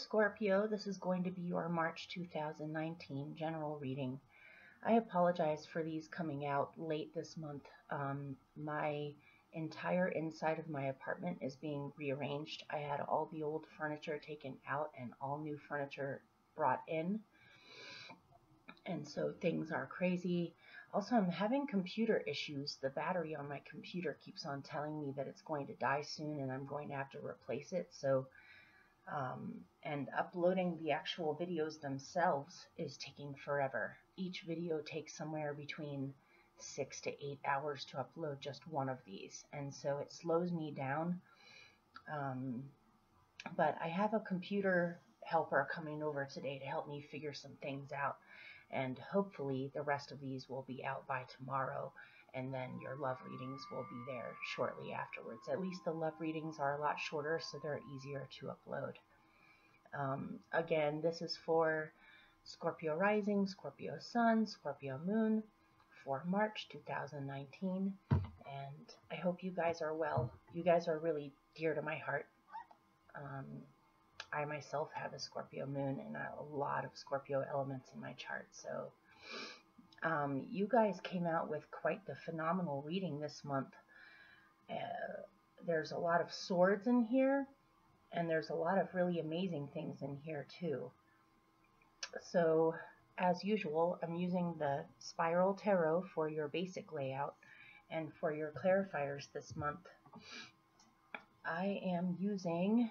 Scorpio, this is going to be your March 2019 general reading. I apologize for these coming out late this month. My entire inside of my apartment is being rearranged. I had all the old furniture taken out and all new furniture brought in, and so things are crazy. Also, I'm having computer issues. The battery on my computer keeps on telling me that it's going to die soon and I'm going to have to replace it. And uploading the actual videos themselves is taking forever. Each video takes somewhere between 6 to 8 hours to upload just one of these, and so it slows me down. But I have a computer helper coming over today to help me figure some things out, and hopefully the rest of these will be out by tomorrow, and then your love readings will be there shortly afterwards. At least the love readings are a lot shorter, so they're easier to upload. Again, this is for Scorpio rising, Scorpio sun, Scorpio moon for March 2019, and I hope you guys are well. You guys are really dear to my heart. I myself have a Scorpio moon and a lot of Scorpio elements in my chart, so you guys came out with quite the phenomenal reading this month. There's a lot of swords in here, and there's a lot of really amazing things in here too. So, as usual, I'm using the Spiral Tarot for your basic layout, and for your clarifiers this month, I am using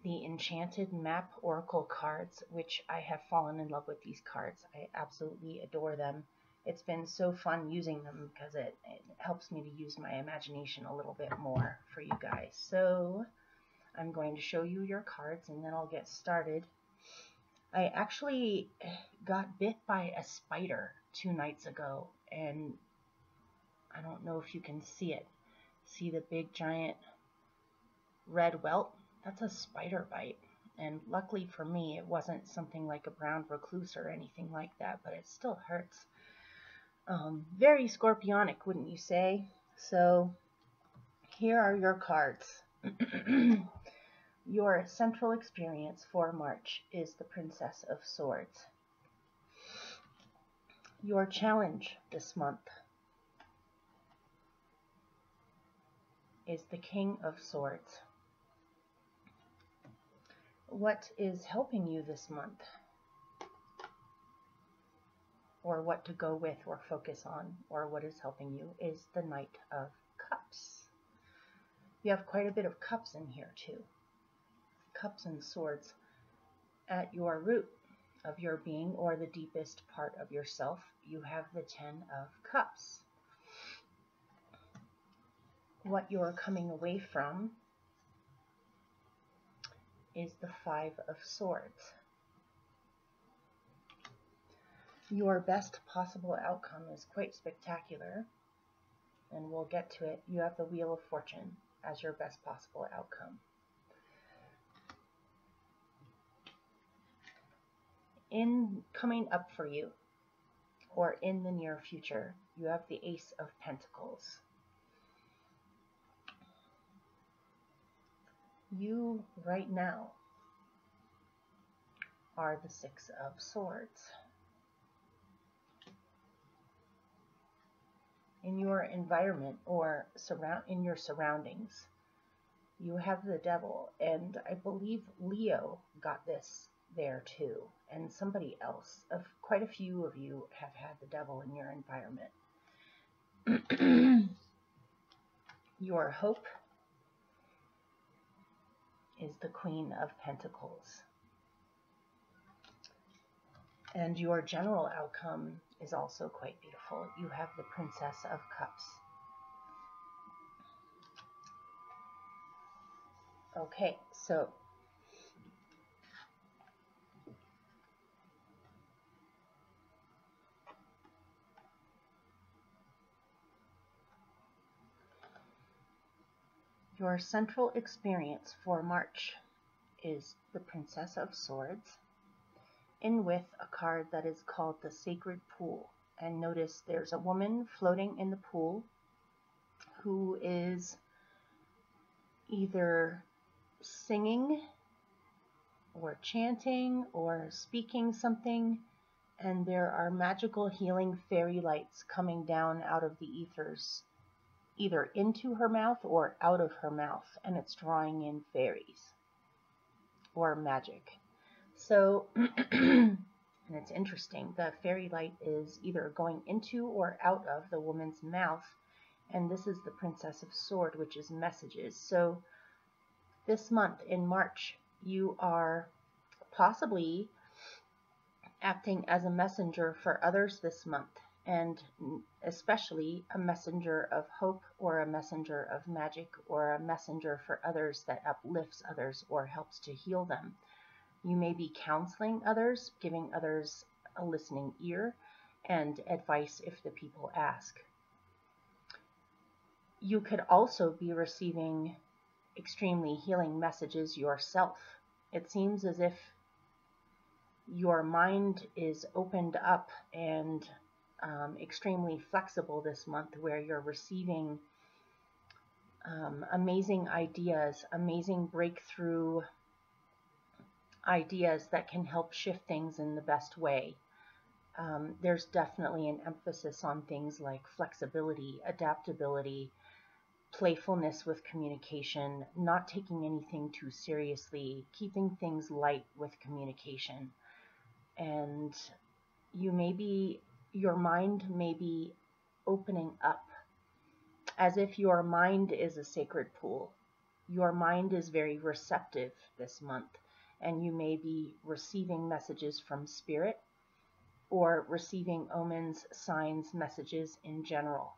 the Enchanted Map Oracle cards, which I have fallen in love with these cards. I absolutely adore them. It's been so fun using them because it helps me to use my imagination a little bit more for you guys. So I'm going to show you your cards and then I'll get started. I actually got bit by a spider 2 nights ago, and I don't know if you can see it. See the big giant red welt? That's a spider bite. And luckily for me, it wasn't something like a brown recluse or anything like that, but it still hurts. Very scorpionic, wouldn't you say? So here are your cards. Your central experience for March is the Princess of Swords. Your challenge this month is the King of Swords. What is helping you this month, or what to go with or focus on, or what is helping you, is the Knight of Cups. You have quite a bit of cups in here too. Cups and swords. At your root of your being, or the deepest part of yourself, you have the 10 of Cups. What you're coming away from is the 5 of Swords. Your best possible outcome is quite spectacular, and we'll get to it. You have the Wheel of Fortune as your best possible outcome. In coming up for you, or in the near future, you have the Ace of Pentacles. You, right now, are the 6 of Swords. In your environment, or in your surroundings, you have the Devil, and I believe Leo got this there too, and somebody else. Quite a few of you have had the Devil in your environment. Your hope is the Queen of Pentacles. And your general outcome is also quite beautiful. You have the Princess of Cups. Okay, so your central experience for March is the Princess of Swords, in with a card that is called the Sacred Pool. And notice there's a woman floating in the pool who is either singing or chanting or speaking something, and there are magical healing fairy lights coming down out of the ethers, either into her mouth or out of her mouth, and it's drawing in fairies or magic. So, and it's interesting, the fairy light is either going into or out of the woman's mouth, and this is the Princess of Sword, which is messages. So this month in March, you are possibly acting as a messenger for others this month, and especially a messenger of hope or a messenger of magic or a messenger for others that uplifts others or helps to heal them. You may be counseling others, giving others a listening ear and advice if the people ask. You could also be receiving extremely healing messages yourself. It seems as if your mind is opened up and extremely flexible this month, where you're receiving amazing ideas, amazing breakthrough ideas that can help shift things in the best way. There's definitely an emphasis on things like flexibility, adaptability, playfulness with communication, not taking anything too seriously, keeping things light with communication. And your mind may be opening up as if your mind is a sacred pool. Your mind is very receptive this month, and you may be receiving messages from spirit or receiving omens, signs, messages in general.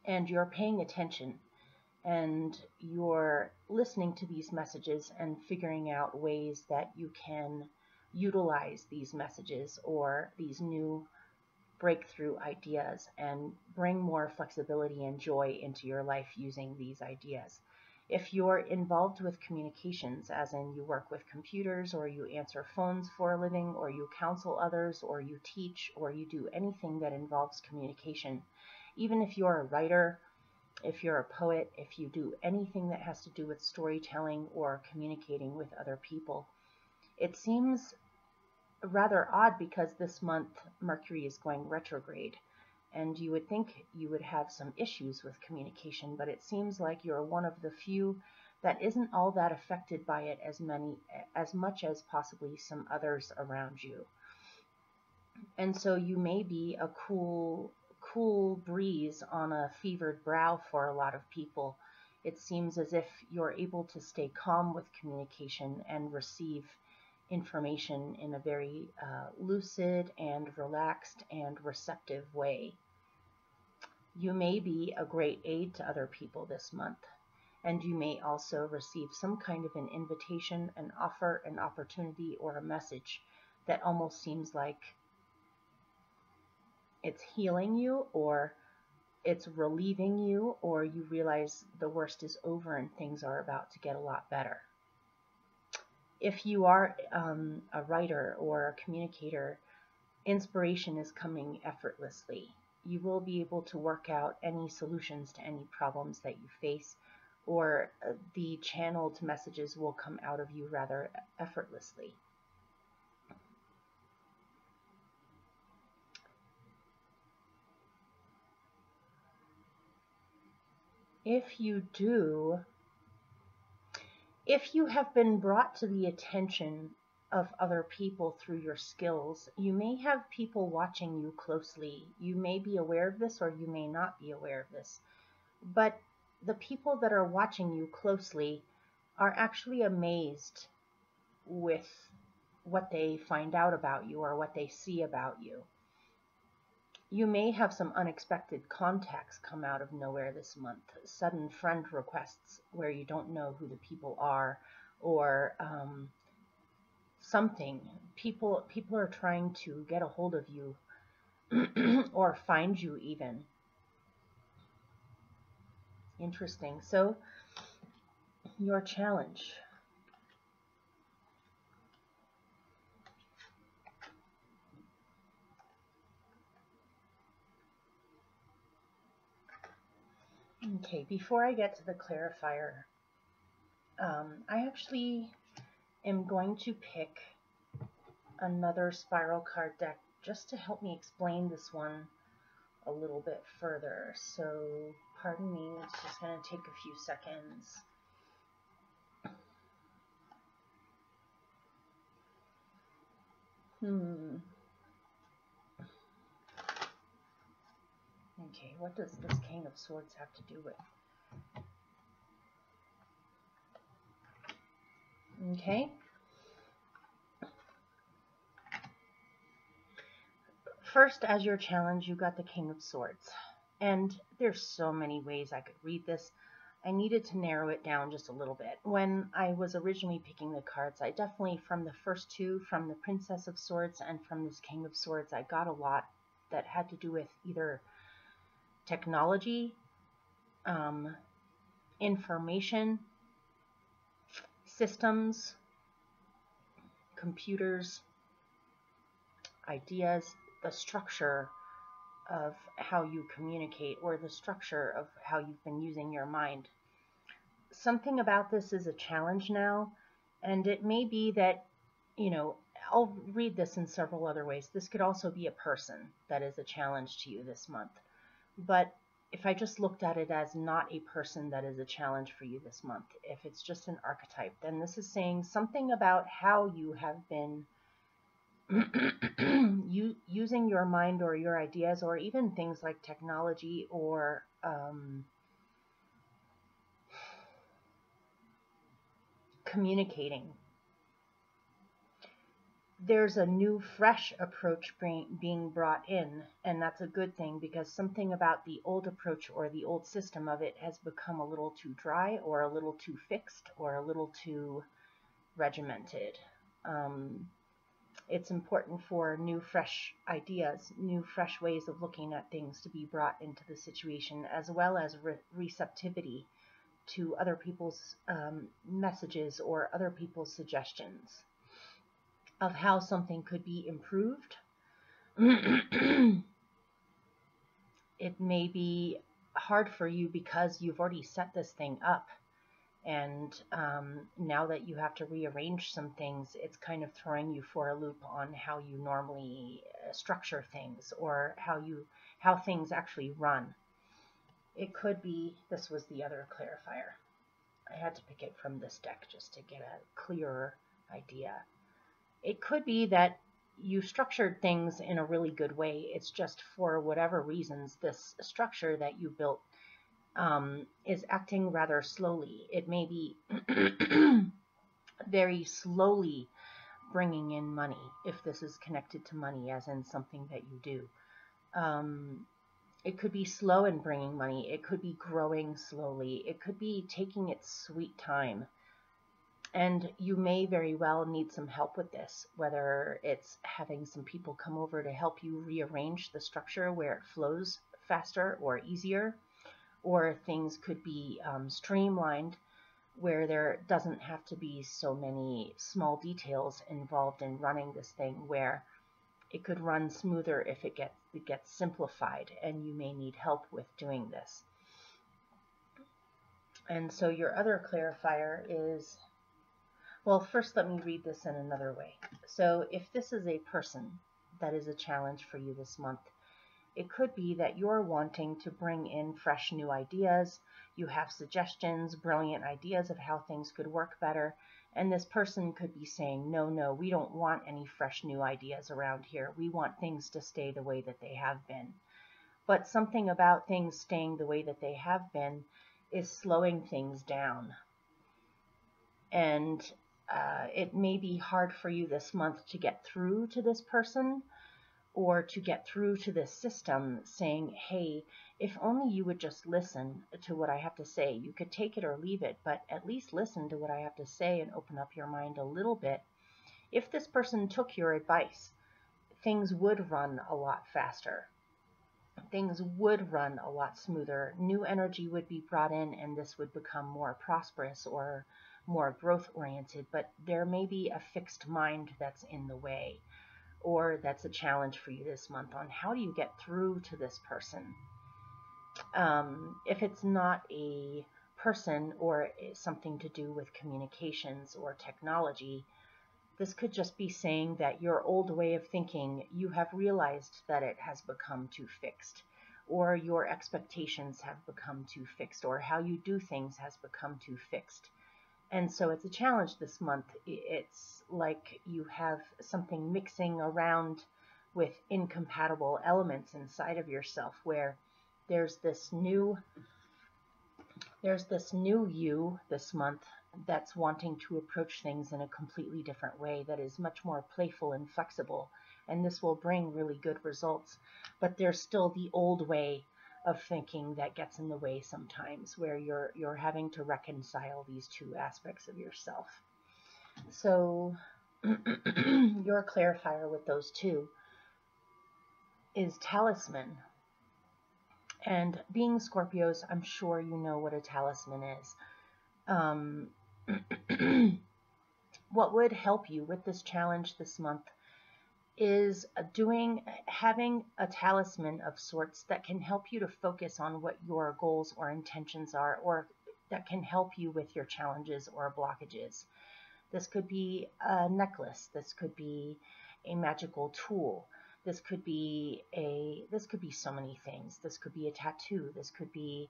And you're paying attention and you're listening to these messages and figuring out ways that you can utilize these messages or these new breakthrough ideas and bring more flexibility and joy into your life using these ideas. If you're involved with communications, as in you work with computers or you answer phones for a living or you counsel others or you teach or you do anything that involves communication, even if you're a writer, if you're a poet, if you do anything that has to do with storytelling or communicating with other people, it seems rather odd because this month Mercury is going retrograde, and you would think you would have some issues with communication, but it seems like you're one of the few that isn't all that affected by it as much as possibly some others around you. And so you may be a cool breeze on a fevered brow for a lot of people. It seems as if you're able to stay calm with communication and receive information in a very lucid and relaxed and receptive way. You may be a great aid to other people this month, and you may also receive some kind of an invitation, an offer, an opportunity, or a message that almost seems like it's healing you, or it's relieving you, or you realize the worst is over and things are about to get a lot better. If you are a writer or a communicator, inspiration is coming effortlessly. You will be able to work out any solutions to any problems that you face, or the channeled messages will come out of you rather effortlessly. If you have been brought to the attention of other people through your skills, you may have people watching you closely. You may be aware of this or you may not be aware of this. But the people that are watching you closely are actually amazed with what they find out about you or what they see about you. You may have some unexpected contacts come out of nowhere this month, sudden friend requests where you don't know who the people are, or something. People are trying to get a hold of you or find you even. Interesting. So, your challenge. Okay, before I get to the clarifier, I actually am going to pick another spiral card deck just to help me explain this one a little bit further. So pardon me, it's just going to take a few seconds. Okay, what does this King of Swords have to do with? Okay. First, as your challenge, you got the King of Swords. And there's so many ways I could read this. I needed to narrow it down just a little bit. When I was originally picking the cards, I definitely, from the first two, from the Princess of Swords and from this King of Swords, I got a lot that had to do with either technology, information, systems, computers, ideas, the structure of how you communicate, or the structure of how you've been using your mind. Something about this is a challenge now, and it may be that, you know, I'll read this in several other ways. This could also be a person that is a challenge to you this month. But if I just looked at it as not a person that is a challenge for you this month, if it's just an archetype, then this is saying something about how you have been using your mind or your ideas, or even things like technology or communicating. There's a new, fresh approach being brought in, and that's a good thing, because something about the old approach or the old system of it has become a little too dry, or a little too fixed, or a little too regimented. It's important for new, fresh ideas, new, fresh ways of looking at things to be brought into the situation, as well as receptivity to other people's messages or other people's suggestions of how something could be improved. It may be hard for you because you've already set this thing up, and now that you have to rearrange some things, it's kind of throwing you for a loop on how you normally structure things, or how things actually run. It could be, this was the other clarifier. I had to pick it from this deck just to get a clearer idea. It could be that you structured things in a really good way. It's just for whatever reasons, this structure that you built is acting rather slowly. It may be very slowly bringing in money, if this is connected to money, as in something that you do. It could be slow in bringing money. It could be growing slowly. It could be taking its sweet time. And you may very well need some help with this, whether it's having some people come over to help you rearrange the structure where it flows faster or easier, or things could be streamlined where there doesn't have to be so many small details involved in running this thing, where it could run smoother if it gets simplified, and you may need help with doing this. And so your other clarifier is, well, first let me read this in another way. So if this is a person that is a challenge for you this month, it could be that you're wanting to bring in fresh new ideas. You have suggestions, brilliant ideas of how things could work better. And this person could be saying, no, we don't want any fresh new ideas around here. We want things to stay the way that they have been. But something about things staying the way that they have been is slowing things down. And it may be hard for you this month to get through to this person, or to get through to this system, saying, hey, if only you would just listen to what I have to say. You could take it or leave it, but at least listen to what I have to say and open up your mind a little bit. If this person took your advice, things would run a lot faster. Things would run a lot smoother. New energy would be brought in, and this would become more prosperous or more growth-oriented. But there may be a fixed mind that's in the way, or that's a challenge for you this month on how do you get through to this person. If it's not a person or something to do with communications or technology, this could just be saying that your old way of thinking, you have realized that it has become too fixed, or your expectations have become too fixed, or how you do things has become too fixed. And so it's a challenge this month. It's like you have something mixing around with incompatible elements inside of yourself, where there's this new you this month that's wanting to approach things in a completely different way that is much more playful and flexible, and this will bring really good results. But there's still the old way of thinking that gets in the way sometimes, where you're having to reconcile these two aspects of yourself. So your clarifier with those two is talisman. And being Scorpios, I'm sure you know what a talisman is. What would help you with this challenge this month is having a talisman of sorts that can help you to focus on what your goals or intentions are, or that can help you with your challenges or blockages. This could be a necklace. This could be a magical tool. This could be so many things. This could be a tattoo. This could be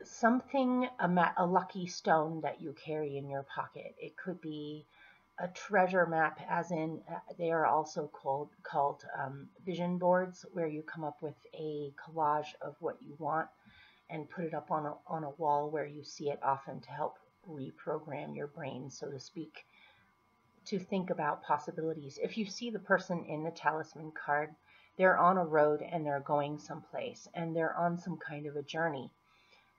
something, a lucky stone that you carry in your pocket. It could be a treasure map, as in they are also called vision boards, where you come up with a collage of what you want and put it up on a wall where you see it often, to help reprogram your brain, so to speak, to think about possibilities. If you see the person in the talisman card, they're on a road and they're going someplace, and they're on some kind of a journey.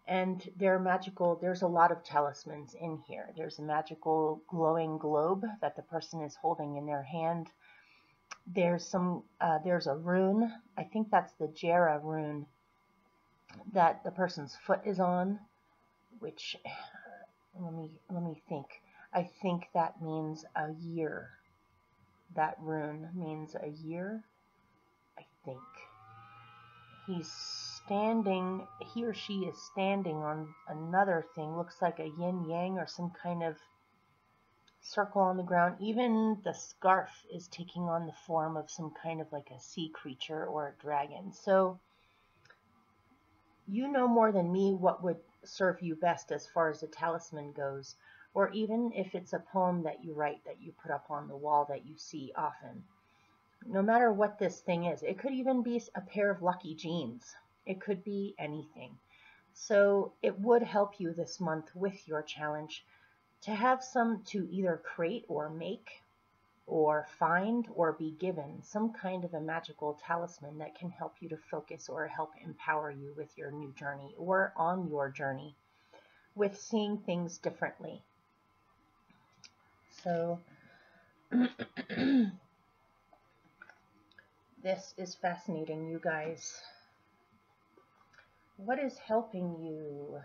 And they're magical. There's a lot of talismans in here. There's a magical glowing globe that the person is holding in their hand. There's a rune. I think that's the Jera rune that the person's foot is on, which, let me think. I think that means a year. That rune means a year, I think. He or she is standing on another thing, looks like a yin-yang or some kind of circle on the ground. Even the scarf is taking on the form of some kind of like a sea creature or a dragon. So you know more than me what would serve you best as far as a talisman goes, or even if it's a poem that you write that you put up on the wall that you see often. No matter what this thing is, it could even be a pair of lucky jeans. It could be anything. So it would help you this month with your challenge to have to either create or make or find or be given some kind of a magical talisman that can help you to focus or help empower you with your new journey, or on your journey with seeing things differently. So this is fascinating, you guys. What is helping you?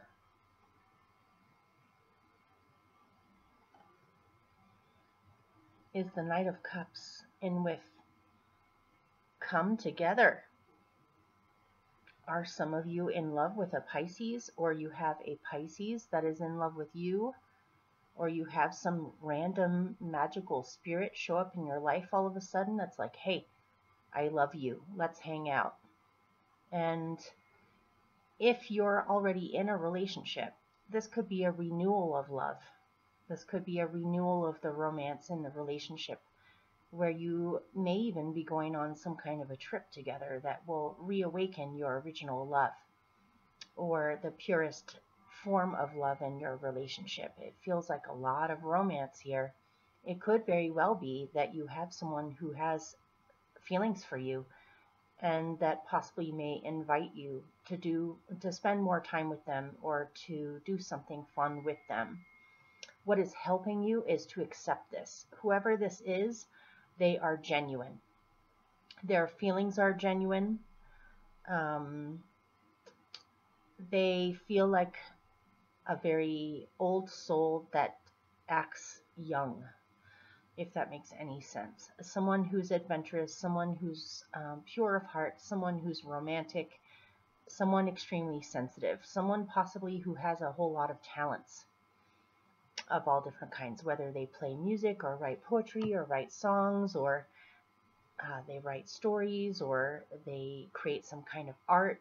Is the Knight of Cups in with come together. Are some of you in love with a Pisces, or you have a Pisces that is in love with you, or you have some random magical spirit show up in your life all of a sudden that's like, hey, I love you, let's hang out. And if you're already in a relationship, this could be a renewal of love. This could be a renewal of the romance in the relationship, where you may even be going on some kind of a trip together that will reawaken your original love, or the purest form of love in your relationship. It feels like a lot of romance here. It could very well be that you have someone who has feelings for you, and that possibly may invite you to spend more time with them, or to do something fun with them. What is helping you is to accept this. Whoever this is, they are genuine. Their feelings are genuine. They feel like a very old soul that acts young, if that makes any sense. Someone who's adventurous, someone who's pure of heart, someone who's romantic, someone extremely sensitive, someone possibly who has a whole lot of talents of all different kinds, whether they play music or write poetry or write songs, or they write stories, or they create some kind of art.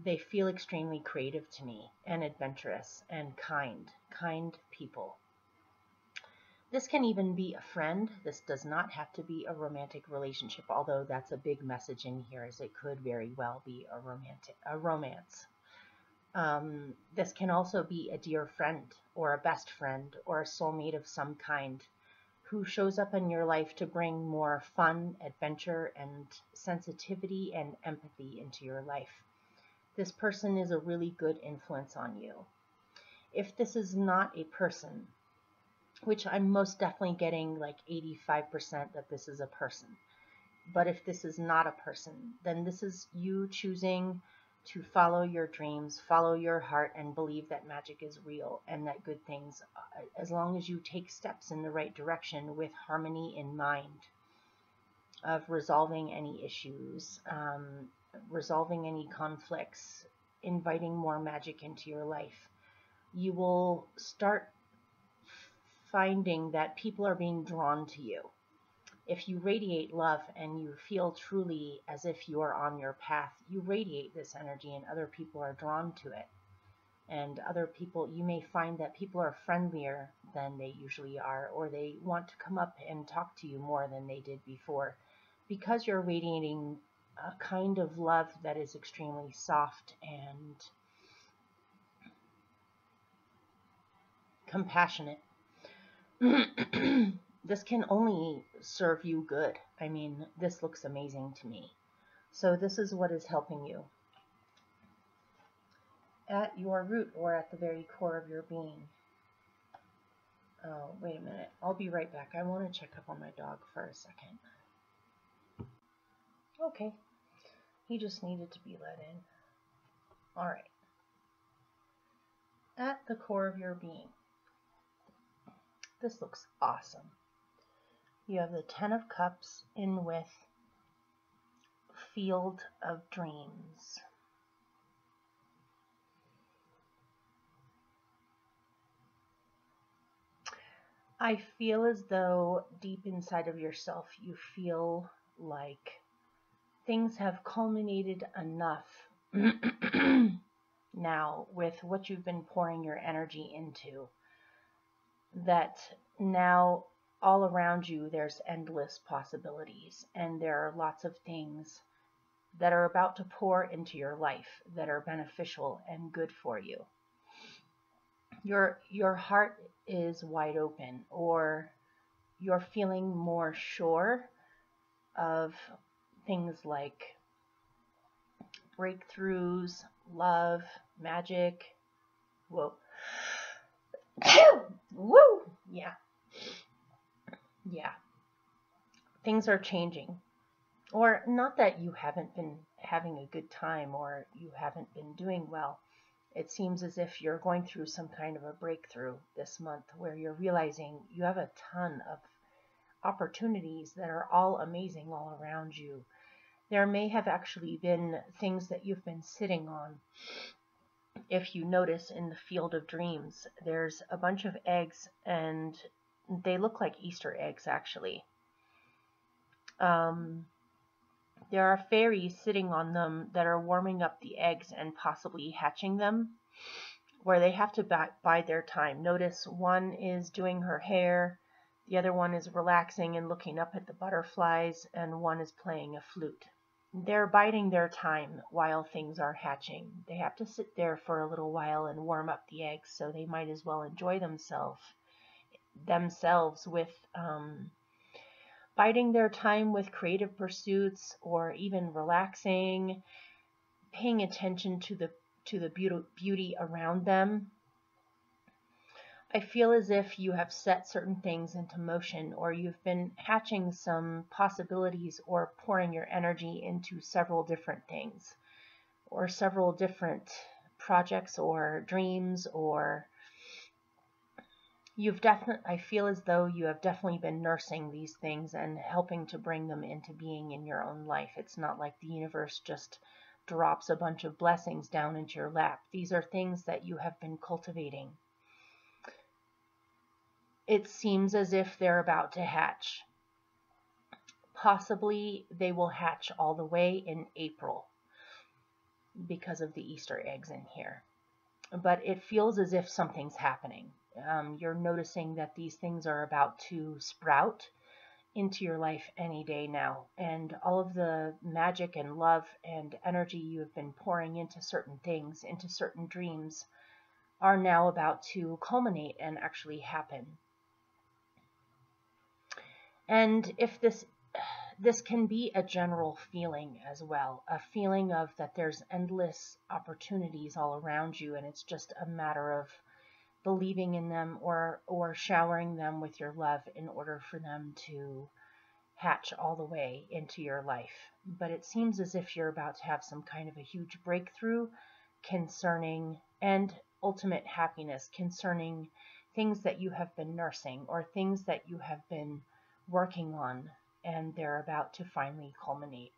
They feel extremely creative to me, and adventurous, and kind people. This can even be a friend. This does not have to be a romantic relationship, although that's a big message in here, as it could very well be a romance. This can also be a dear friend, or a best friend, or a soulmate of some kind, who shows up in your life to bring more fun, adventure, and sensitivity and empathy into your life. This person is a really good influence on you. If this is not a person, which I'm most definitely getting like 85% that this is a person, but if this is not a person, then this is you choosing to follow your dreams, follow your heart, and believe that magic is real and that good things, as long as you take steps in the right direction with harmony in mind, of resolving any issues, resolving any conflicts, inviting more magic into your life, you will start finding that people are being drawn to you. If you radiate love and you feel truly as if you are on your path, you radiate this energy and other people are drawn to it. And other people, you may find that people are friendlier than they usually are, or they want to come up and talk to you more than they did before, because you're radiating a kind of love that is extremely soft and compassionate. This can only serve you good. I mean, this looks amazing to me. So this is what is helping you at your root, or at the very core of your being. Oh, wait a minute. I'll be right back. I want to check up on my dog for a second. Okay. He just needed to be let in. All right. At the core of your being. This looks awesome. You have the 10 of Cups in with Field of Dreams. I feel as though deep inside of yourself you feel like things have culminated enough now with what you've been pouring your energy into, that now all around you there's endless possibilities, and there are lots of things that are about to pour into your life that are beneficial and good for you. Your heart is wide open, or you're feeling more sure of things like breakthroughs, love, magic. Whoa. Woo! Yeah. Things are changing. Or not that you haven't been having a good time or you haven't been doing well. It seems as if you're going through some kind of a breakthrough this month, where you're realizing you have a ton of opportunities that are all amazing all around you. There may have actually been things that you've been sitting on. If you notice in the Field of Dreams, there's a bunch of eggs, and they look like Easter eggs actually. There are fairies sitting on them that are warming up the eggs and possibly hatching them, where they have to bide their time. Notice one is doing her hair, the other one is relaxing and looking up at the butterflies, and one is playing a flute. They're biding their time while things are hatching. They have to sit there for a little while and warm up the eggs, so they might as well enjoy themselves with biding their time with creative pursuits, or even relaxing, paying attention to the beauty around them. I feel as if you have set certain things into motion, or you've been hatching some possibilities, or pouring your energy into several different things, or several different projects or dreams, or I feel as though you have definitely been nursing these things and helping to bring them into being in your own life. It's not like the universe just drops a bunch of blessings down into your lap. These are things that you have been cultivating. It seems as if they're about to hatch. Possibly they will hatch all the way in April because of the Easter eggs in here. But it feels as if something's happening. You're noticing that these things are about to sprout into your life any day now. And all of the magic and love and energy you have been pouring into certain things, into certain dreams, are now about to culminate and actually happen. And if this can be a general feeling as well, a feeling of that there's endless opportunities all around you, and it's just a matter of believing in them or showering them with your love in order for them to hatch all the way into your life. But it seems as if you're about to have some kind of a huge breakthrough concerning, and ultimate happiness concerning, things that you have been nursing or things that you have been working on, and they're about to finally culminate.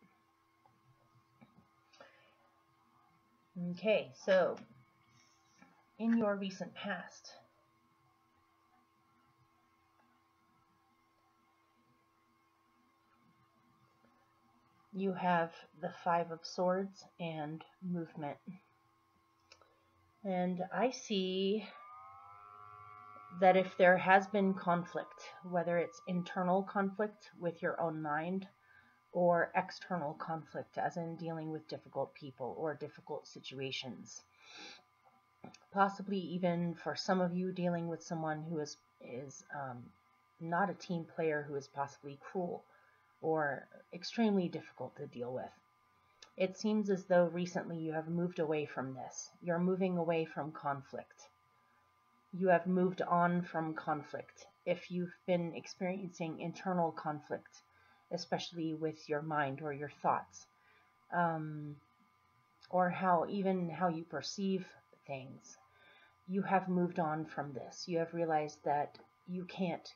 Okay, so in your recent past, you have the Five of Swords and movement. And I see that if there has been conflict, whether it's internal conflict with your own mind or external conflict, as in dealing with difficult people or difficult situations, possibly even for some of you dealing with someone who is not a team player, who is possibly cruel or extremely difficult to deal with. It seems as though recently you have moved away from this. You're moving away from conflict. You have moved on from conflict. If you've been experiencing internal conflict, especially with your mind or your thoughts, or how you perceive things, you have moved on from this. You have realized that you can't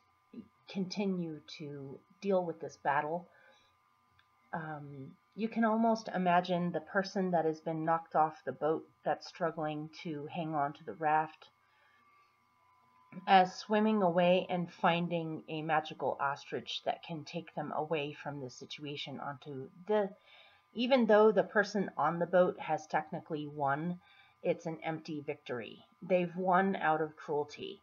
continue to deal with this battle. You can almost imagine the person that has been knocked off the boat, that's struggling to hang on to the raft, as swimming away and finding a magical ostrich that can take them away from this situation onto even though the person on the boat has technically won, it's an empty victory. They've won out of cruelty.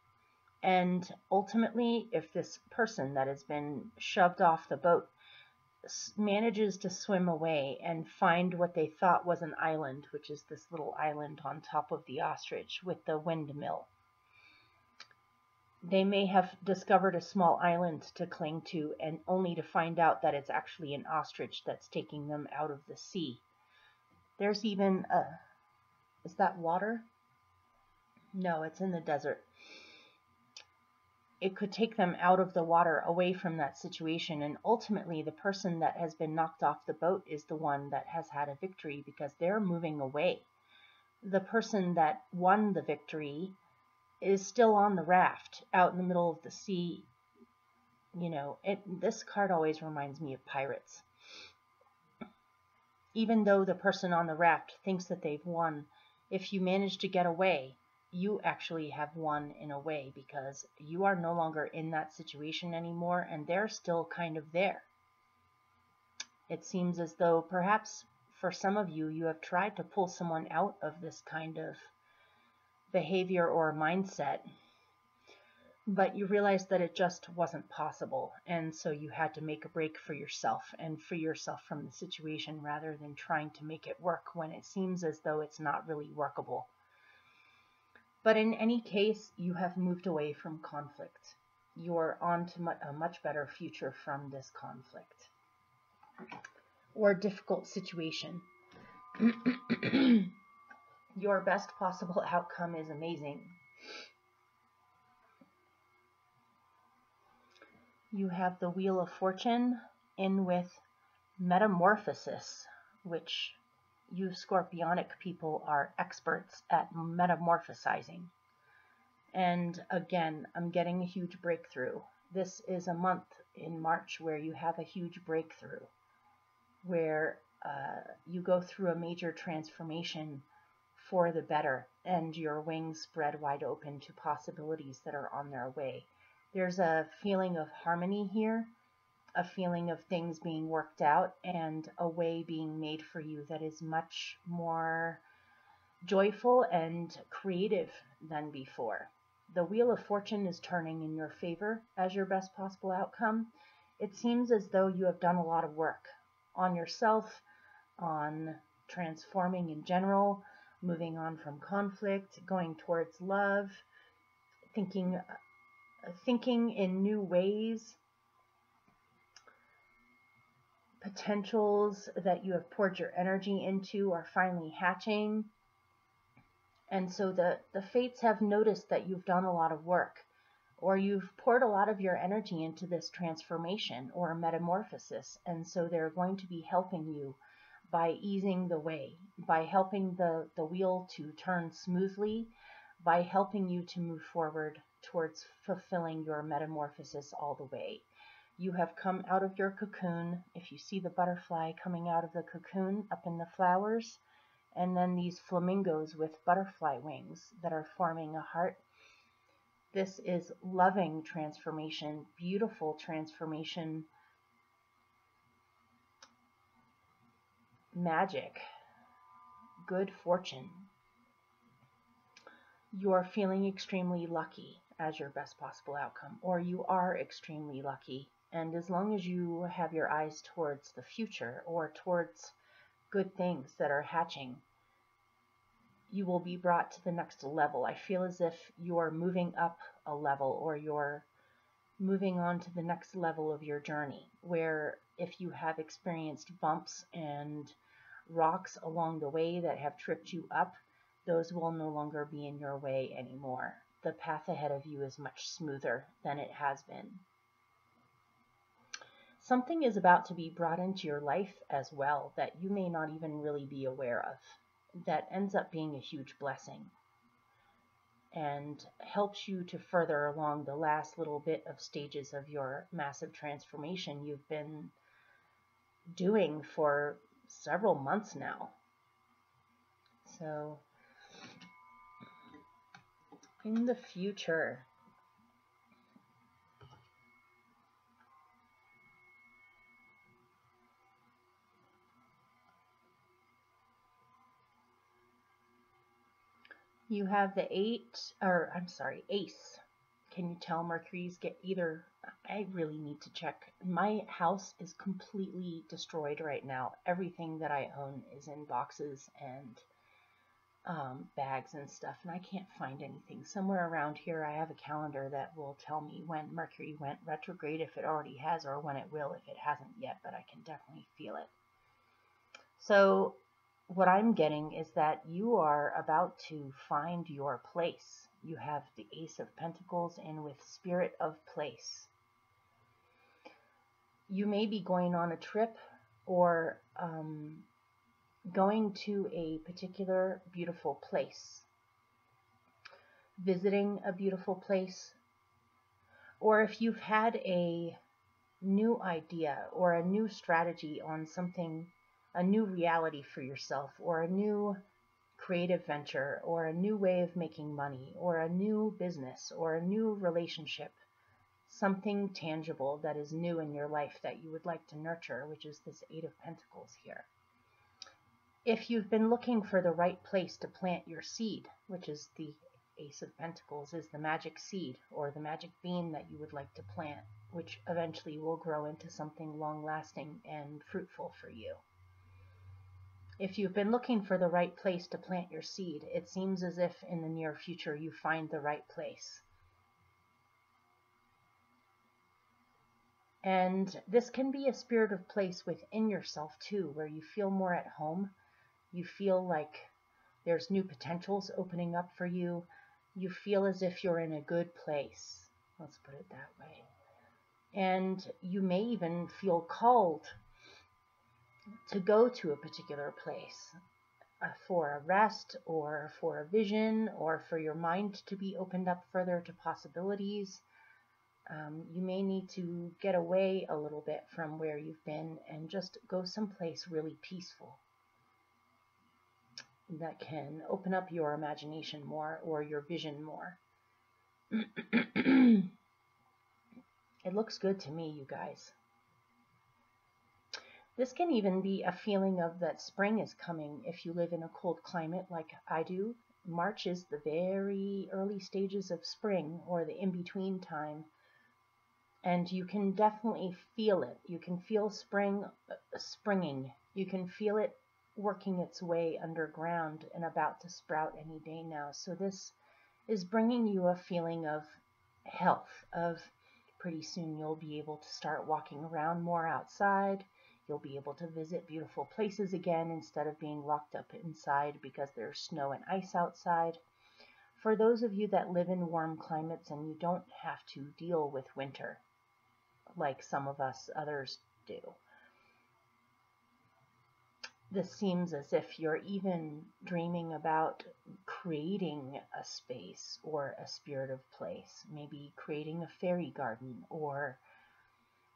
And ultimately, if this person that has been shoved off the boat manages to swim away and find what they thought was an island, which is this little island on top of the ostrich with the windmill, they may have discovered a small island to cling to, and only to find out that it's actually an ostrich that's taking them out of the sea. There's even is that water? No, it's in the desert. It could take them out of the water, away from that situation, and ultimately the person that has been knocked off the boat is the one that has had a victory, because they're moving away. The person that won the victory is still on the raft out in the middle of the sea. You know, this card always reminds me of pirates. Even though the person on the raft thinks that they've won, if you manage to get away, you actually have won in a way, because you are no longer in that situation anymore, and they're still kind of there. It seems as though perhaps for some of you, you have tried to pull someone out of this kind of behavior or mindset, but you realized that it just wasn't possible, and so you had to make a break for yourself and free yourself from the situation, rather than trying to make it work when it seems as though it's not really workable. But in any case, you have moved away from conflict. You're on to a much better future from this conflict or difficult situation. Your best possible outcome is amazing. You have the Wheel of Fortune in with Metamorphosis, which you Scorpionic people are experts at metamorphosizing. And again, I'm getting a huge breakthrough. This is a month in March where you have a huge breakthrough, where you go through a major transformation for the better, and your wings spread wide open to possibilities that are on their way. There's a feeling of harmony here, a feeling of things being worked out, and a way being made for you that is much more joyful and creative than before. The Wheel of Fortune is turning in your favor as your best possible outcome. It seems as though you have done a lot of work on yourself, on transforming in general, moving on from conflict, going towards love, thinking in new ways. Potentials that you have poured your energy into are finally hatching. And so the fates have noticed that you've done a lot of work, or you've poured a lot of your energy into this transformation or metamorphosis. And so they're going to be helping you by easing the way, by helping the wheel to turn smoothly, by helping you to move forward towards fulfilling your metamorphosis all the way. You have come out of your cocoon. If you see the butterfly coming out of the cocoon up in the flowers, and then these flamingos with butterfly wings that are forming a heart, this is loving transformation, beautiful transformation, magic, good fortune. You're feeling extremely lucky as your best possible outcome, or you are extremely lucky. And as long as you have your eyes towards the future or towards good things that are hatching, you will be brought to the next level. I feel as if you're moving up a level, or you're moving on to the next level of your journey, where if you have experienced bumps and rocks along the way that have tripped you up, those will no longer be in your way anymore. The path ahead of you is much smoother than it has been. Something is about to be brought into your life as well that you may not even really be aware of, that ends up being a huge blessing and helps you to further along the last little bit of stages of your massive transformation you've been doing for several months now. So, in the future, you have the Ace. Can you tell Mercury's get either? I really need to check. My house is completely destroyed right now. Everything that I own is in boxes and bags and stuff, and I can't find anything. Somewhere around here I have a calendar that will tell me when Mercury went retrograde, if it already has, or when it will if it hasn't yet, but I can definitely feel it. So what I'm getting is that you are about to find your place. You have the Ace of Pentacles in with Spirit of Place. You may be going on a trip, or going to a particular beautiful place, visiting a beautiful place, or if you've had a new idea or a new strategy on something, a new reality for yourself, or a new creative venture, or a new way of making money, or a new business, or a new relationship, something tangible that is new in your life that you would like to nurture, which is this Eight of Pentacles here. If you've been looking for the right place to plant your seed, which is the Ace of Pentacles, is the magic seed or the magic bean that you would like to plant, which eventually will grow into something long-lasting and fruitful for you. If you've been looking for the right place to plant your seed, it seems as if in the near future you find the right place. And this can be a spirit of place within yourself too, where you feel more at home. You feel like there's new potentials opening up for you. You feel as if you're in a good place. Let's put it that way. And you may even feel called to go to a particular place for a rest, or for a vision, or for your mind to be opened up further to possibilities. You may need to get away a little bit from where you've been and just go someplace really peaceful that can open up your imagination more or your vision more. It looks good to me, you guys. This can even be a feeling of that spring is coming if you live in a cold climate like I do. March is the very early stages of spring, or the in-between time, and you can definitely feel it. You can feel springing. You can feel it working its way underground and about to sprout any day now. So this is bringing you a feeling of health, of pretty soon you'll be able to start walking around more outside. You'll be able to visit beautiful places again instead of being locked up inside because there's snow and ice outside. For those of you that live in warm climates and you don't have to deal with winter like some of us others do, this seems as if you're even dreaming about creating a space or a spirit of place, maybe creating a fairy garden, or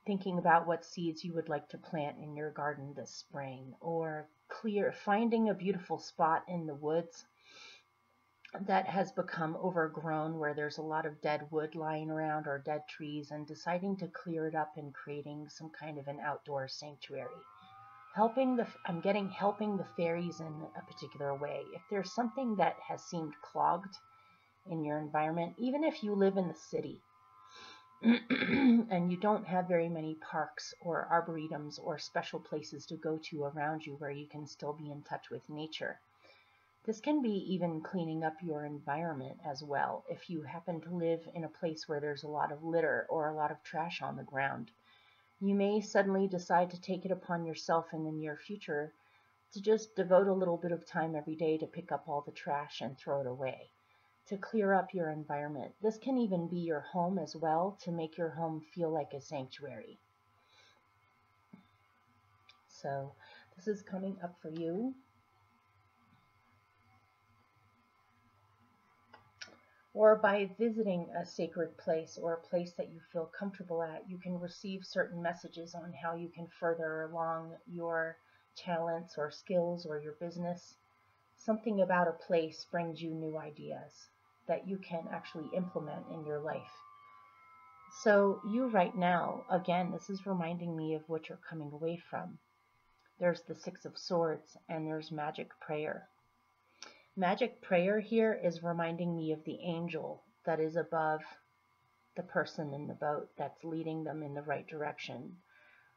thinking about what seeds you would like to plant in your garden this spring, or finding a beautiful spot in the woods that has become overgrown where there's a lot of dead wood lying around or dead trees, and deciding to clear it up and creating some kind of an outdoor sanctuary. Helping the fairies in a particular way. If there's something that has seemed clogged in your environment, even if you live in the city and you don't have very many parks or arboretums or special places to go to around you where you can still be in touch with nature, this can be even cleaning up your environment as well. If you happen to live in a place where there's a lot of litter or a lot of trash on the ground, you may suddenly decide to take it upon yourself in the near future to just devote a little bit of time every day to pick up all the trash and throw it away, to clear up your environment. This can even be your home as well, to make your home feel like a sanctuary. So this is coming up for you. Or by visiting a sacred place or a place that you feel comfortable at, you can receive certain messages on how you can further along your talents or skills or your business. Something about a place brings you new ideas that you can actually implement in your life. So you right now, again, this is reminding me of what you're coming away from. There's the Six of Swords and there's magic prayer. Magic prayer here is reminding me of the angel that is above the person in the boat that's leading them in the right direction.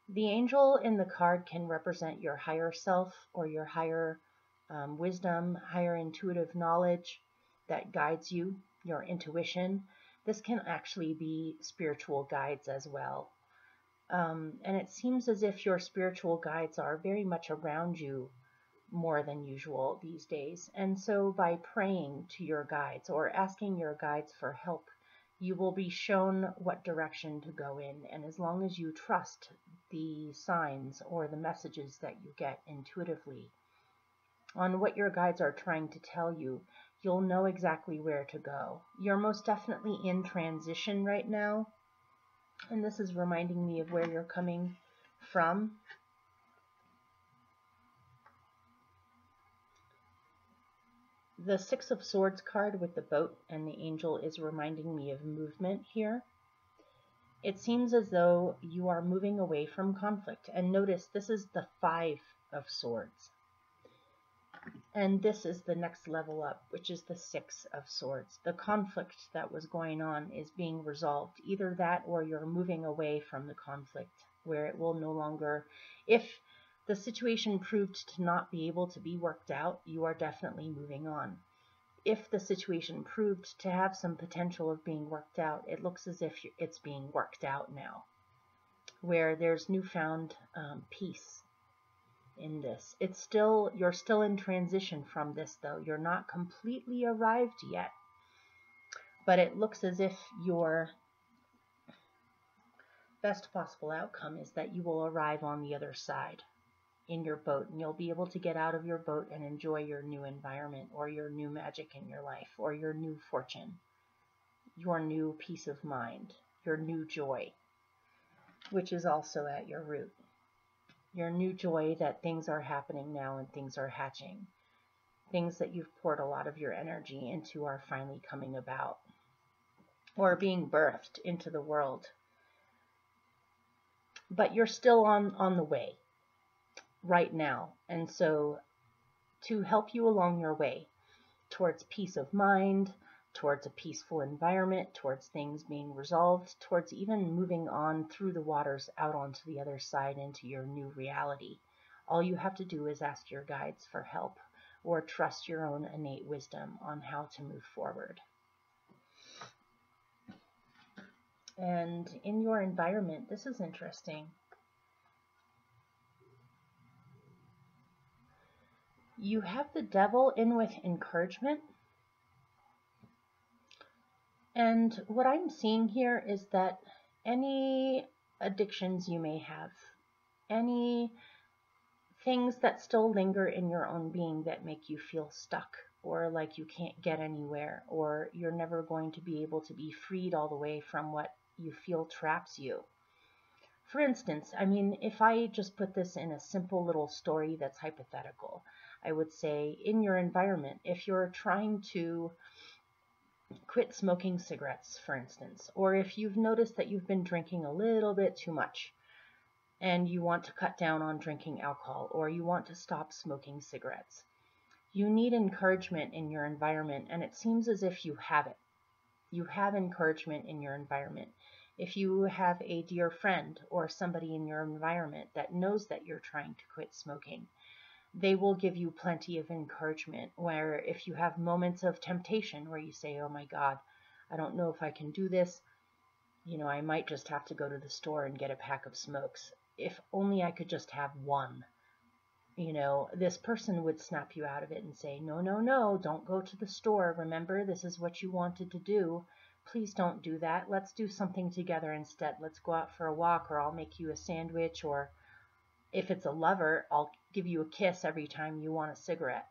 The angel in the card can represent your higher self or your higher wisdom, higher intuitive knowledge that guides you, your intuition. This can actually be spiritual guides as well. And it seems as if your spiritual guides are very much around you more than usual these days. And so by praying to your guides or asking your guides for help, you will be shown what direction to go in. And as long as you trust the signs or the messages that you get intuitively on what your guides are trying to tell you, you'll know exactly where to go. You're most definitely in transition right now. And this is reminding me of where you're coming from. The Six of Swords card with the boat and the angel is reminding me of movement here. It seems as though you are moving away from conflict. And notice this is the Five of Swords. And this is the next level up, which is the Six of Swords. The conflict that was going on is being resolved. Either that or you're moving away from the conflict where it will no longer, if the situation proved to not be able to be worked out, you are definitely moving on. If the situation proved to have some potential of being worked out, it looks as if it's being worked out now, where there's newfound peace in this. You're still in transition from this though. You're not completely arrived yet, but it looks as if your best possible outcome is that you will arrive on the other side in your boat, and you'll be able to get out of your boat and enjoy your new environment or your new magic in your life or your new fortune, your new peace of mind. your new joy, which is also at your root. Your new joy that things are happening now and things are hatching. Things that you've poured a lot of your energy into are finally coming about or being birthed into the world. But you're still on the way right now. And so to help you along your way towards peace of mind, towards a peaceful environment, towards things being resolved, towards even moving on through the waters out onto the other side into your new reality. All you have to do is ask your guides for help or trust your own innate wisdom on how to move forward. And in your environment, this is interesting. You have the devil in with encouragement. And what I'm seeing here is that any addictions you may have, any things that still linger in your own being that make you feel stuck or like you can't get anywhere, or you're never going to be able to be freed all the way from what you feel traps you. For instance, I mean, if I just put this in a simple little story that's hypothetical, I would say in your environment, if you're trying to quit smoking cigarettes, for instance, or if you've noticed that you've been drinking a little bit too much and you want to cut down on drinking alcohol, or you want to stop smoking cigarettes, you need encouragement in your environment, and it seems as if you have it. You have encouragement in your environment. If you have a dear friend or somebody in your environment that knows that you're trying to quit smoking, they will give you plenty of encouragement, where if you have moments of temptation where you say, oh my God, I don't know if I can do this, I might just have to go to the store and get a pack of smokes. If only I could just have one. This person would snap you out of it and say, no, no, no, don't go to the store. Remember, this is what you wanted to do. Please don't do that. Let's do something together instead. Let's go out for a walk, or I'll make you a sandwich, or if it's a lover, I'll give you a kiss every time you want a cigarette.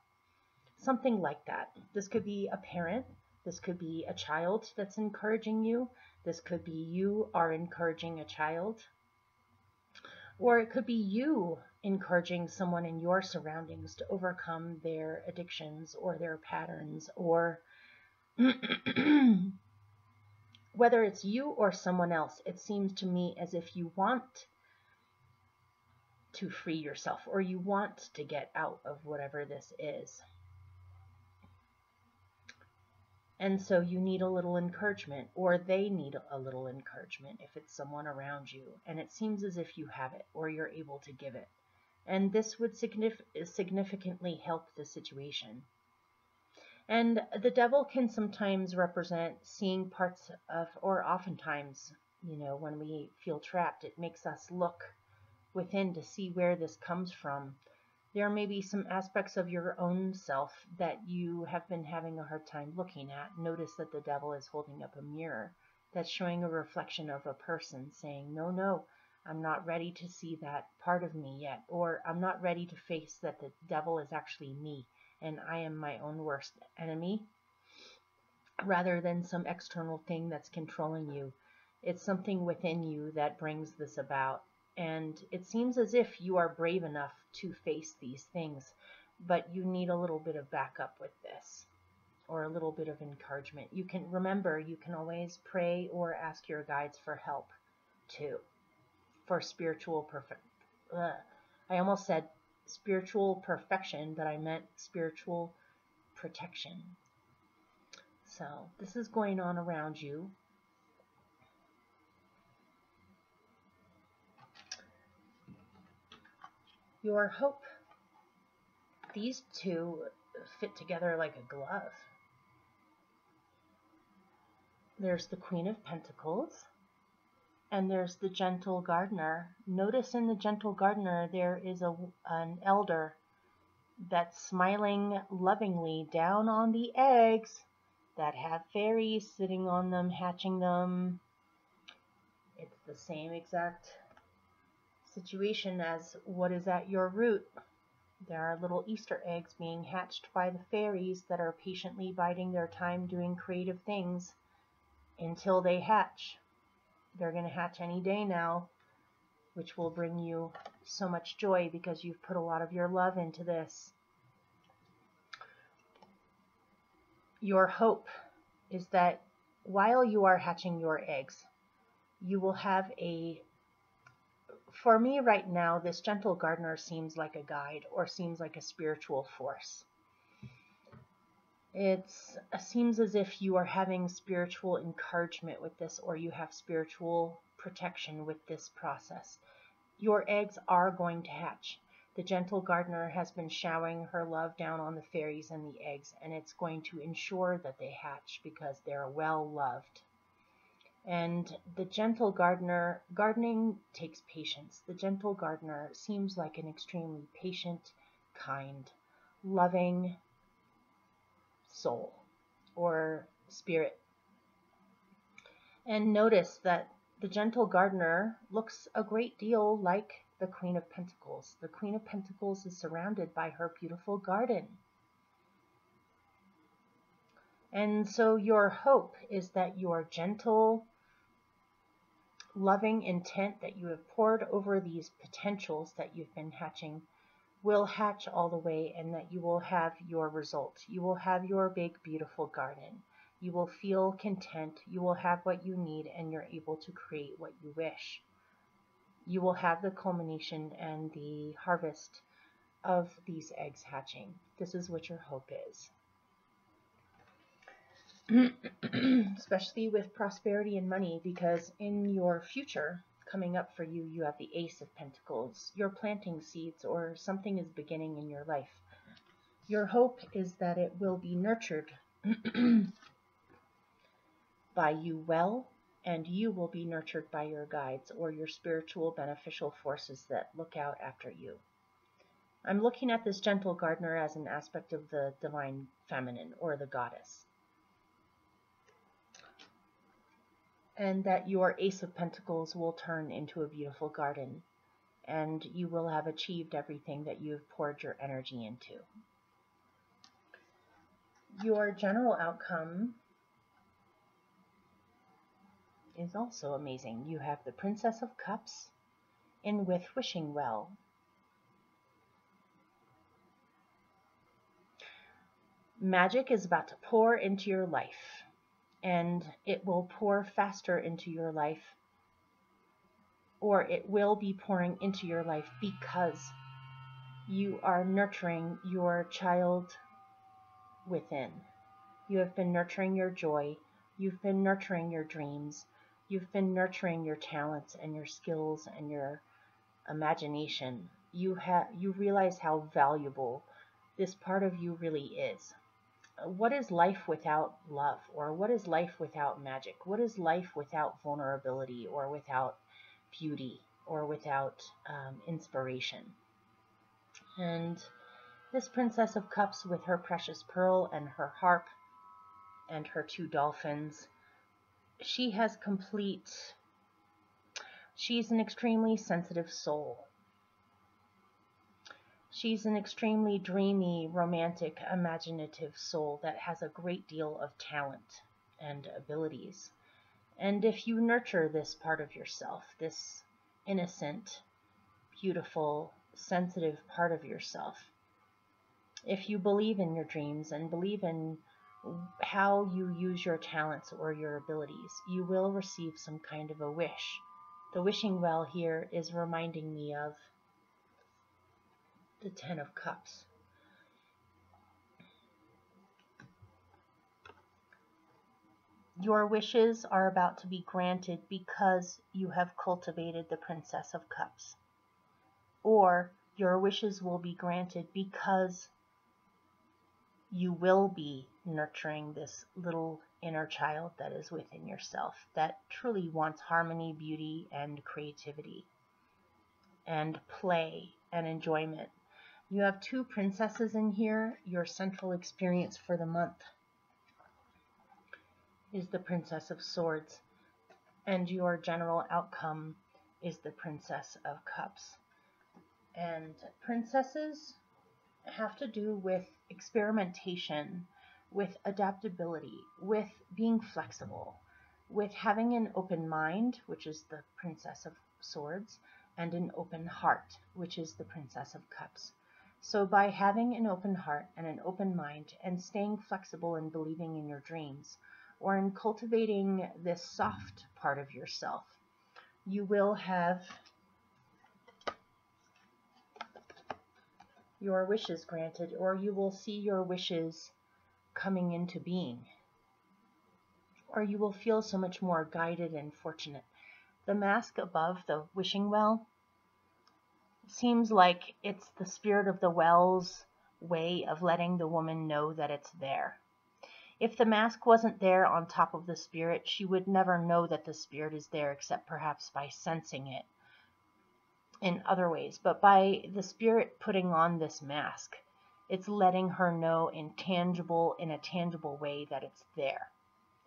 Something like that. This could be a parent. This could be a child that's encouraging you. This could be you are encouraging a child. Or it could be you encouraging someone in your surroundings to overcome their addictions or their patterns, or whether it's you or someone else, it seems to me as if you want to free yourself, or you want to get out of whatever this is. And so you need a little encouragement, or they need a little encouragement if it's someone around you. And it seems as if you have it, or you're able to give it. And this would significantly help the situation. And the devil can sometimes represent seeing parts of, or oftentimes, when we feel trapped, it makes us look within to see where this comes from. There may be some aspects of your own self that you have been having a hard time looking at. Notice that the devil is holding up a mirror that's showing a reflection of a person saying, no, no, I'm not ready to see that part of me yet, or I'm not ready to face that the devil is actually me and I am my own worst enemy, rather than some external thing that's controlling you. It's something within you that brings this about. And it seems as if you are brave enough to face these things, but you need a little bit of backup with this, or a little bit of encouragement. You can always pray or ask your guides for help too, for spiritual I almost said spiritual perfection, but I meant spiritual protection. So this is going on around you. Your hope. These two fit together like a glove. There's the Queen of Pentacles, and there's the Gentle Gardener. Notice in the Gentle Gardener there is an elder that's smiling lovingly down on the eggs that have fairies sitting on them, hatching them. It's the same exact situation as what is at your root. There are little Easter eggs being hatched by the fairies that are patiently biding their time doing creative things until they hatch. They're going to hatch any day now, which will bring you so much joy because you've put a lot of your love into this. Your hope is that while you are hatching your eggs, you will have for me right now, this gentle gardener seems like a guide or seems like a spiritual force. It seems as if you are having spiritual encouragement with this, or you have spiritual protection with this process. Your eggs are going to hatch. The gentle gardener has been showering her love down on the fairies and the eggs, and it's going to ensure that they hatch because they're well loved. And the gentle gardener, gardening takes patience. The gentle gardener seems like an extremely patient, kind, loving soul or spirit. And notice that the gentle gardener looks a great deal like the Queen of Pentacles. The Queen of Pentacles is surrounded by her beautiful garden. And so your hope is that your gentle, loving intent that you have poured over these potentials that you've been hatching will hatch all the way, and that you will have your result. You will have your big, beautiful garden. You will feel content. You will have what you need, and you're able to create what you wish. You will have the culmination and the harvest of these eggs hatching. This is what your hope is. Especially with prosperity and money, because in your future coming up for you, you have the Ace of Pentacles. You're planting seeds, or something is beginning in your life. Your hope is that it will be nurtured by you well, and you will be nurtured by your guides or your spiritual beneficial forces that look out after you. I'm looking at this gentle gardener as an aspect of the divine feminine, or the goddess. And that your Ace of Pentacles will turn into a beautiful garden, and you will have achieved everything that you have poured your energy into. Your general outcome is also amazing. You have the Princess of Cups in with wishing well. Magic is about to pour into your life, and it will pour faster into your life, or it will be pouring into your life because you are nurturing your child within. You have been nurturing your joy. You've been nurturing your dreams. You've been nurturing your talents and your skills and your imagination. You realize how valuable this part of you really is. What is life without love? Or what is life without magic? What is life without vulnerability, or without beauty, or without inspiration? And this Princess of Cups, with her precious pearl and her harp and her 2 dolphins, she's an extremely sensitive soul. She's an extremely dreamy, romantic, imaginative soul that has a great deal of talent and abilities. And if you nurture this part of yourself, this innocent, beautiful, sensitive part of yourself, if you believe in your dreams and believe in how you use your talents or your abilities, you will receive some kind of a wish. The wishing well here is reminding me of the 10 of Cups. Your wishes are about to be granted because you have cultivated the Princess of Cups. Or your wishes will be granted because you will be nurturing this little inner child that is within yourself, that truly wants harmony, beauty, and creativity, and play and enjoyment. You have 2 princesses in here. Your central experience for the month is the Princess of Swords, and your general outcome is the Princess of Cups. And princesses have to do with experimentation, with adaptability, with being flexible. with having an open mind, which is the Princess of Swords, and an open heart, which is the Princess of Cups. So by having an open heart and an open mind and staying flexible and believing in your dreams, or in cultivating this soft part of yourself, you will have your wishes granted, or you will see your wishes coming into being, or you will feel so much more guided and fortunate. The mask above the wishing well seems like it's the spirit of the well's way of letting the woman know that it's there. If the mask wasn't there on top of the spirit, she would never know that the spirit is there except perhaps by sensing it in other ways. But by the spirit putting on this mask, it's letting her know in a tangible way that it's there,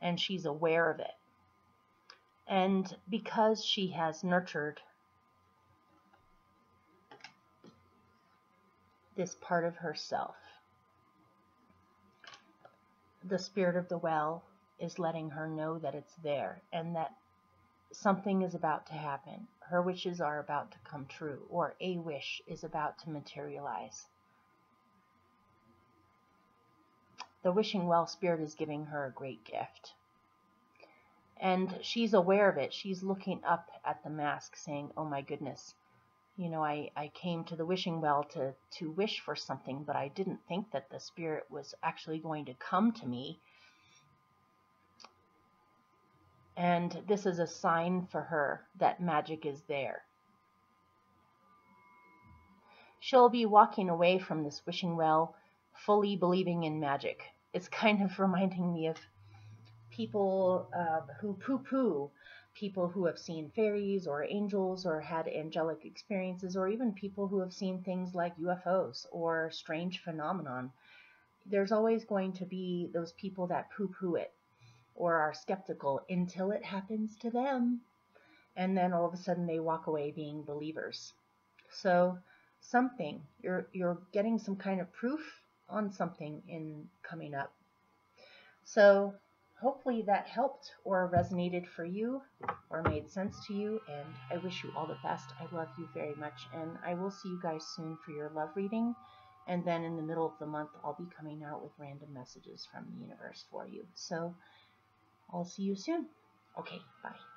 and she's aware of it. And because she has nurtured this part of herself, the spirit of the well is letting her know that it's there and that something is about to happen. Her wishes are about to come true, or a wish is about to materialize. The wishing well spirit is giving her a great gift. And she's aware of it. She's looking up at the mask saying, oh my goodness, you know, I came to the wishing well to wish for something, but I didn't think that the spirit was actually going to come to me. And this is a sign for her that magic is there. She'll be walking away from this wishing well fully believing in magic. It's kind of reminding me of people who poo-poo, people who have seen fairies or angels or had angelic experiences, or even people who have seen things like UFOs or strange phenomenon. There's always going to be those people that poo-poo it or are skeptical until it happens to them, and then all of a sudden they walk away being believers. So something, you're getting some kind of proof on something in coming up. So hopefully that helped or resonated for you or made sense to you, and I wish you all the best. I love you very much, and I will see you guys soon for your love reading. And then in the middle of the month, I'll be coming out with random messages from the universe for you. So I'll see you soon. Okay, bye.